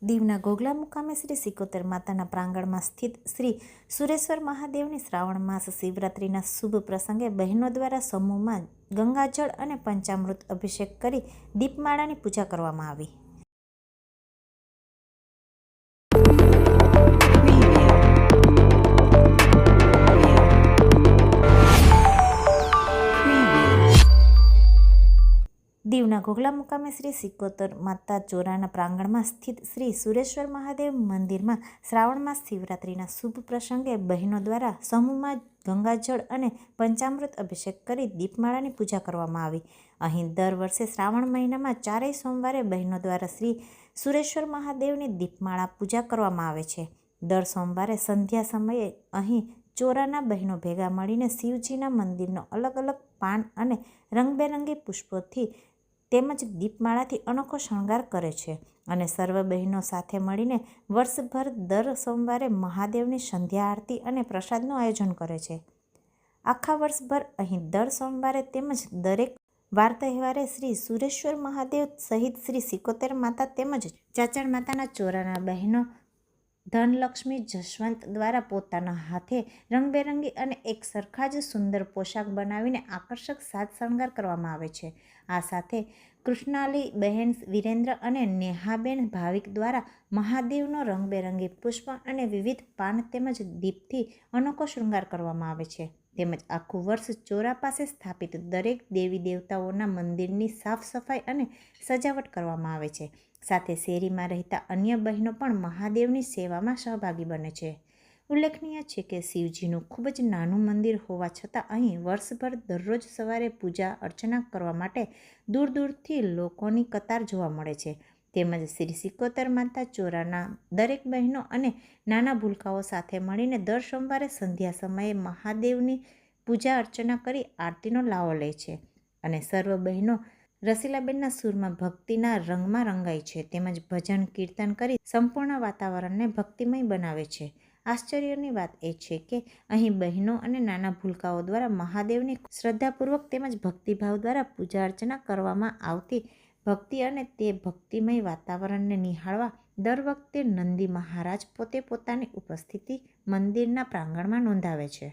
દીવના ઘોઘલા મુકામે શ્રી સિકોતર માતાના પ્રાંગણમાં સ્થિત શ્રી સુરેશ્વર મહાદેવની શ્રાવણ માસ શિવરાત્રિના શુભ પ્રસંગે બહેનો દ્વારા સમૂહમાં ગંગાજળ અને પંચામૃત અભિષેક કરી દીપમાળાની પૂજા કરવામાં આવી। દીવના ઘોઘલા મુકામે શ્રી સિકોતર માતા ચોરાના પ્રાંગણમાં સ્થિત શ્રી સુરેશ્વર મહાદેવ મંદિરમાં શ્રાવણ માસ શિવરાત્રિના શુભ પ્રસંગે બહેનો દ્વારા સમૂહમાં ગંગાજળ અને પંચામૃત અભિષેક કરી દીપમાળાની પૂજા કરવામાં આવી। અહીં દર વર્ષે શ્રાવણ મહિનામાં ચારેય સોમવારે બહેનો દ્વારા શ્રી સુરેશ્વર મહાદેવની દીપમાળા પૂજા કરવામાં આવે છે। દર સોમવારે સંધ્યા સમયે અહીં ચોરાના બહેનો ભેગા મળીને શિવજીના મંદિરનો અલગ અલગ પાન અને રંગબેરંગી પુષ્પોથી તેમજ દીપમાળાથી અનોખો શણગાર કરે છે અને સર્વ બહેનો સાથે મળીને વર્ષભર દર સોમવારે મહાદેવની સંધ્યા આરતી અને પ્રસાદનું આયોજન કરે છે। આખા વર્ષભર અહીં દર સોમવારે તેમજ દરેક વાર તહેવારે શ્રી સુરેશ્વર મહાદેવ સહિત શ્રી સિકોતર માતા તેમજ ચાચણ માતાના ચોરાના બહેનો ધનલક્ષ્મી જશવંત દ્વારા પોતાના હાથે રંગબેરંગી અને એક સરખા જ સુંદર પોશાક બનાવીને આકર્ષક સાજ શણગાર કરવામાં આવે છે। આ સાથે કૃષ્ણાલી બહેન વિરેન્દ્ર અને નેહાબેન ભાવિક દ્વારા મહાદેવનો રંગબેરંગી પુષ્પ અને વિવિધ પાન તેમજ દીપથી અનોખો શૃંગાર કરવામાં આવે છે। તેમજ આખું વર્ષ ચોરા પાસે સ્થાપિત દરેક દેવી દેવતાઓના મંદિરની સાફ સફાઈ અને સજાવટ કરવામાં આવે છે। સાથે શેરીમાં રહેતા અન્ય બહેનો પણ મહાદેવની સેવામાં સહભાગી બને છે। ઉલ્લેખનીય છે કે શિવજીનું ખૂબ જ નાનું મંદિર હોવા છતાં અહીં વર્ષભર દરરોજ સવારે પૂજા અર્ચના કરવા માટે દૂર દૂરથી લોકોની કતાર જોવા મળે છે। તેમજ શ્રી સિકોતર માતા ચોરાના દરેક બહેનો અને નાના ભૂલકાઓ સાથે મળીને દર સોમવારે સંધ્યા સમયે મહાદેવની પૂજા અર્ચના કરી આરતીનો લાવો લે છે અને સર્વ બહેનો રસીલાબેનના સૂરમાં ભક્તિના રંગમાં રંગાય છે તેમજ ભજન કીર્તન કરી સંપૂર્ણ વાતાવરણને ભક્તિમય બનાવે છે। આશ્ચર્યની વાત એ છે કે અહીં બહેનો અને નાના ભૂલકાઓ દ્વારા મહાદેવની શ્રદ્ધાપૂર્વક તેમજ ભક્તિભાવ દ્વારા પૂજા અર્ચના કરવામાં આવતી ભક્તિ અને તે ભક્તિમય વાતાવરણને નિહાળવા દર વખતે નંદી મહારાજ પોતે પોતાની ઉપસ્થિતિ મંદિરના પ્રાંગણમાં નોંધાવે છે।